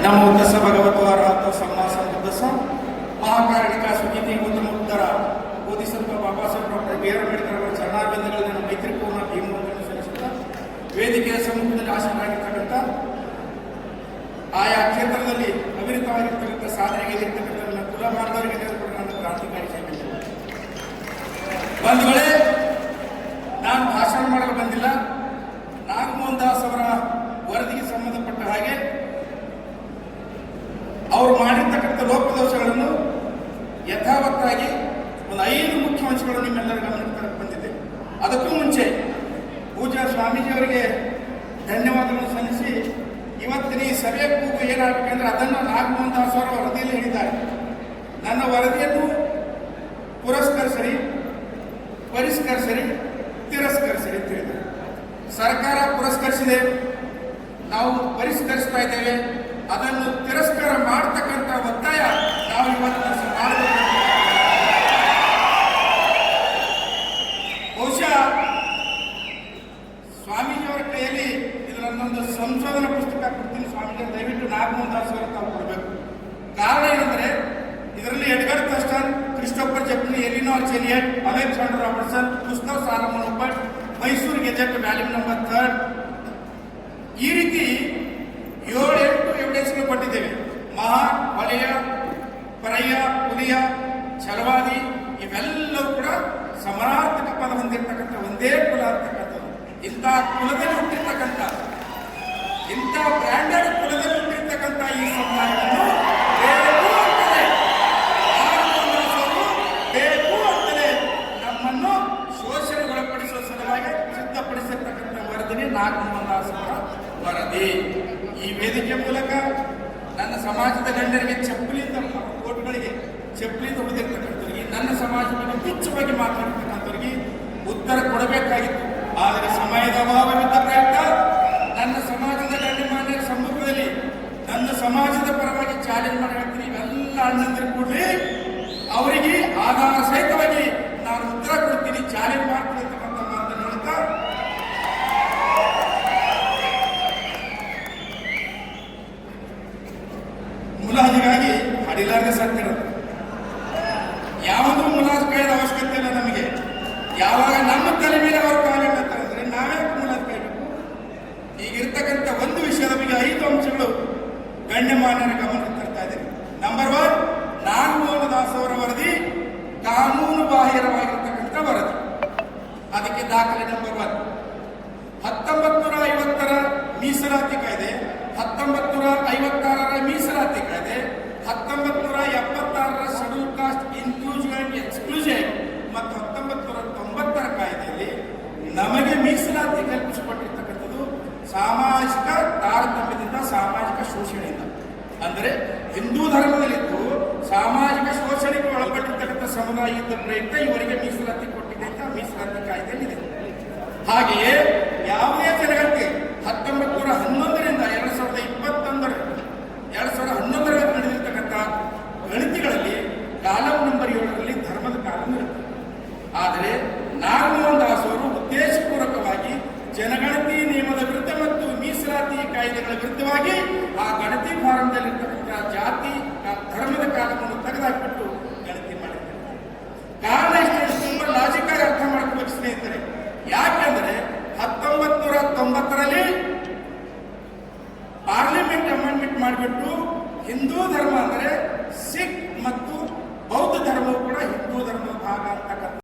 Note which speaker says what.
Speaker 1: ನಮೋ ತಸ್ಸ ಭಗವತೋ ಅರಹತೋ ಸಮ್ಮಾ ಸಂಬುದ್ಧಸ್ಸ. ಮಹಾಕಾರಣಿಕ ಸುಖಿತಿ ಗೌತಮ ಉತ್ತರ ಬೋಧಿಸತ್ವ Baba Saheb doctor B R Ambedkar ಅವರ ಚರಣಾರ್ವಿಂದಗಳಲ್ಲಿ ನನ್ನ ಮೈತ್ರಿಪೂರ್ಣ ಭೀಮವನ್ನು ಸಲ್ಲಿಸುತ್ತಾ ವೇದಿಕೆಯ ಸಮ್ಮುಖದಲ್ಲಿ ಆಸೀನರಾಗಿರ್ತಕ್ಕಂಥ ಆಯಾ ಕ್ಷೇತ್ರದಲ್ಲಿ ಅವಿರತವಾಗಿರ್ತಕ್ಕಂಥ ಸಾಧನೆಗೆ ನನ್ನ ಕುಲ ಬಾಂಧವರಿಗೆ ತೆಗೆದುಕೊಂಡು ನನ್ನ ಕ್ರಾಂತಿಕಾರಿ ಸೇವೆ. ಒಂದು ವೇಳೆ ನಾನು ಭಾಷಣ ಮಾಡಲು ಬಂದಿಲ್ಲ. ನಾಗಮೋಹನ್ ದಾಸ್ ಅವರ ವರದಿಗೆ ಸಂಬಂಧಪಟ್ಟ ಹಾಗೆ ಅವರು ಮಾಡಿರ್ತಕ್ಕಂಥ ಲೋಪದೋಷಗಳನ್ನು ಯಥಾವತ್ತಾಗಿ ಒಂದು 5 ಮುಖ್ಯ ಅಂಶಗಳನ್ನು ನಿಮ್ಮೆಲ್ಲರ ಗಮನಕ್ಕೆ ತರಕ್ಕೆ ಬಂದಿದೆ. ಅದಕ್ಕೂ ಮುಂಚೆ ಪೂಜ್ಯ ಸ್ವಾಮೀಜಿಯವರಿಗೆ ಧನ್ಯವಾದಗಳನ್ನು ಸಲ್ಲಿಸಿ ಇವತ್ತಿನ ಈ ಸಭೆಯ ಕೂಗು ಏನಾಗಬೇಕಂದ್ರೆ ಅದನ್ನು ನಾಗಮೋಹನ್ ದಾಸ್ ಅವರ ವರದಿಯಲ್ಲಿ ಹೇಳಿದ್ದಾರೆ. ನನ್ನ ವರದಿಯನ್ನು ಪುರಸ್ಕರಿಸರಿ, ಪರಿಷ್ಕರಿಸರಿ, ತಿರಸ್ಕರಿಸರಿ ಅಂತ ಹೇಳಿದ್ದಾರೆ. ಸರ್ಕಾರ ಪುರಸ್ಕರಿಸಿದೆ, ನಾವು ಪರಿಷ್ಕರಿಸ್ತಾ ಇದ್ದೇವೆ. ಅದನ್ನು ತಿರಸ್ಕಾರ ಮಾಡತಕ್ಕಂಥ ಒತ್ತಾಯ ನಾವು ಇವತ್ತು ಮಾಡಬೇಕು. ಬಹುಶಃ ಸ್ವಾಮೀಜಿಯವರ ಕೈಯಲ್ಲಿ ಇದರಲ್ಲೊಂದು ಸಂಶೋಧನಾ ಪುಸ್ತಕ ಕೊಡ್ತೀನಿ. ಸ್ವಾಮೀಜಿ ದಯವಿಟ್ಟು ನಾಗಮೋಹನ್ ದಾಸ್ ಅವರು ತಾವು ಕೊಡಬೇಕು. ಕಾರಣ ಏನಂದ್ರೆ ಇದರಲ್ಲಿ ಎಡ್ಗರ್ ಥರ್ಸ್ಟನ್, ಕ್ರಿಸ್ಟೋಫರ್ ಜೆಫ್ನಿ, Eleanor Zelliot, Alexander Robertson, Gustav Solomon Bhat, Mysuru gazette volume number 3 ಈ ರೀತಿ 7-8 ಎವಿಡೆನ್ಸ್ಗಳು ಕೊಟ್ಟಿದ್ದೇವೆ. ಮಹಾನ್, ವಲಯ, ಪರಯ್ಯ, ಪುಲಿಯ, ಛಲವಾದಿ ಇವೆಲ್ಲವೂ ಕೂಡ ಸಮಾನಾರ್ಥಕ ಪದ ಹೊಂದಿರತಕ್ಕಂಥ ಒಂದೇ ಕುಲ ಅಂತಕ್ಕಂಥದ್ದು. ಇಂಥ ಕುಲದಲ್ಲಿ ಹುಟ್ಟಿರ್ತಕ್ಕಂಥ, ಇಂಥ ಬ್ರ್ಯಾಂಡೆಡ್ ಕುಲದಲ್ಲಿ ಹುಟ್ಟಿರ್ತಕ್ಕಂಥ ಈ ಸಮುದಾಯವನ್ನು ಬೇಕು ಅಂತಲೇ ನಮ್ಮನ್ನು ಶೋಷಣೆಗೊಳಪಡಿಸುವ ಸಲುವಾಗಿ ಸಿದ್ಧಪಡಿಸಿರ್ತಕ್ಕಂಥ ವರದಿನೇ ನಾಗಮೋಹನ್ ದಾಸ್ ಅವರ ವರದಿ. ಈ ವೇದಿಕೆ ಮೂಲಕ ನನ್ನ ಸಮಾಜದ ಗಣ್ಯರಿಗೆ ಚಪ್ಪಲಿಯಿಂದ ಕೋರ್ಟ್ಗಳಿಗೆ ಚಪ್ಪಲಿಯಿಂದ ಹೊಡೆದಿರ್ತಕ್ಕಂಥವ್ರಿಗೆ, ನನ್ನ ಸಮಾಜವನ್ನು ತುಚ್ಛವಾಗಿ ಮಾತಾಡಿರ್ತಕ್ಕಂಥವ್ರಿಗೆ ಉತ್ತರ ಕೊಡಬೇಕಾಗಿತ್ತು. ಆದರೆ ಸಮಯದ ಅಭಾವವಿದ್ದ ಪ್ರಯುಕ್ತ ನನ್ನ ಸಮಾಜದ ಗಣ್ಯಮಾನ್ಯರ ಸಮ್ಮುಖದಲ್ಲಿ ನನ್ನ ಸಮಾಜದ ಪರವಾಗಿ ಚಾಲೆಂಜ್ ಮಾಡಿ ಹೇಳ್ತೀನಿ. ಇವೆಲ್ಲ ಅಣ್ಣಂದಿರು ಕೂಡಲೇ ಅವರಿಗೆ ಆಧಾರ ಸಹಿತವಾಗಿ ನಾನು ಉತ್ತರ ಕೊಡ್ತೀನಿ, ಚಾಲೆಂಜ್ ಮಾಡ್ತೀನಿ ಅಂತಕ್ಕಂಥ ಮಾತನ್ನು ಹೇಳ್ತಾ ಮುಲಾಜಿಗಾಗಿ ಅಡಿಲಾರದೆ ಸತ್ತಿರೋದು. ಯಾವುದೂ ಮುಲಾಜ್ ಕಾಯ್ದ ಅವಶ್ಯಕತೆ ಇಲ್ಲ ನಮಗೆ. ಯಾವಾಗ ನಮ್ಮ ತಲೆ ಮೇಲೆ ಅವರು ಕಾಲಿಡ್ತಾರೆ ಅಂದ್ರೆ ನಾವೇ ಮುಲಾಜ್ ಕಾಯ್ಬೇಕು. ಈಗಿರ್ತಕ್ಕಂಥ ಒಂದು ವಿಷಯದ ಬಗ್ಗೆ 5 ಅಂಶಗಳು ಗಣ್ಯಮಾನ್ಯರ ಗಮನಕ್ಕೆ ತರ್ತಾ ಇದ್ದೇನೆ. ನಂಬರ್ 1, ನಾಗಮೋಹನ್ ದಾಸ್ ಅವರ ವರದಿ ಕಾನೂನು ಬಾಹಿರವಾಗಿರ್ತಕ್ಕಂಥ ವರದಿ. ಅದಕ್ಕೆ ದಾಖಲೆ ನಂಬರ್ 1, 1950ರ ಮೀಸಲಾತಿ ಕಾಯ್ದೆ, 1956ರ ಮೀಸಲಾತಿ ಕಾಯ್ದೆ, 1976ರ schedule caste inclusive and exclusive ಮತ್ತು 1990ರ ಕಾಯ್ದೆಯಲ್ಲಿ ನಮಗೆ ಮೀಸಲಾತಿ ಕಲ್ಪಿಸಿಕೊಟ್ಟಿರ್ತಕ್ಕಂಥದ್ದು ಸಾಮಾಜಿಕ ತಾರತಮ್ಯದಿಂದ, ಸಾಮಾಜಿಕ ಶೋಷಣೆಯಿಂದ. ಅಂದರೆ ಹಿಂದೂ ಧರ್ಮದಲ್ಲಿದ್ದು ಸಾಮಾಜಿಕ ಶೋಷಣೆಗೆ ಒಳಪಟ್ಟಿರ್ತಕ್ಕಂಥ ಸಮುದಾಯ ಇದ್ದ ಪ್ರಯುಕ್ತ ಇವರಿಗೆ ಮೀಸಲಾತಿ ಕೊಟ್ಟಿದೆ ಅಂತ ಮೀಸಲಾತಿ ಕಾಯ್ದೆಯಲ್ಲಿದೆ. ಹಾಗೆಯೇ ಯಾವುದೇ ಜನಗಣತಿ 1911ರಿಂದ 2011 ನಡೆದಿರ್ತಕ್ಕಂಥ ಗಣತಿಗಳಲ್ಲಿ ಕಾಲಮ್ ನಂಬರ್ 7ರಲ್ಲಿ ಧರ್ಮದ ಕಾಲಮ್ ಇರುತ್ತೆ. ಆದರೆ ನಾಗಮೋಹನ್ ದಾಸ್ ಅವರು ಉದ್ದೇಶಪೂರ್ವಕವಾಗಿ ಜನಗಣತಿ ನಿಯಮದ ವಿರುದ್ಧ ಮತ್ತು ಮೀಸಲಾತಿ ಕಾಯ್ದೆಗಳ ವಿರುದ್ಧವಾಗಿ ಆ ಗಣತಿ ಫಾರಂದಲ್ಲಿರ್ತಕ್ಕಂಥ ಜಾತಿ ಧರ್ಮದ ಕಾಲವನ್ನು ತೆಗೆದುಹಾಕಿಬಿಟ್ಟು ಗಣತಿ ಮಾಡಿದ್ದಾರೆ. ಕಾರಣ ಇಷ್ಟೇ, ತುಂಬಾ ಲಾಜಿಕ್ ಆಗಿ ಅರ್ಥ ಮಾಡ್ಕೋಬೇಕು ಸ್ನೇಹಿತರೆ. ಯಾಕೆಂದ್ರೆ 1990ರಲ್ಲಿ ಪಾರ್ಲಿಮೆಂಟ್ ಅಮೆಂಡ್ಮೆಂಟ್ ಮಾಡಿಬಿಟ್ಟು ಹಿಂದೂ ಧರ್ಮ ಅಂದರೆ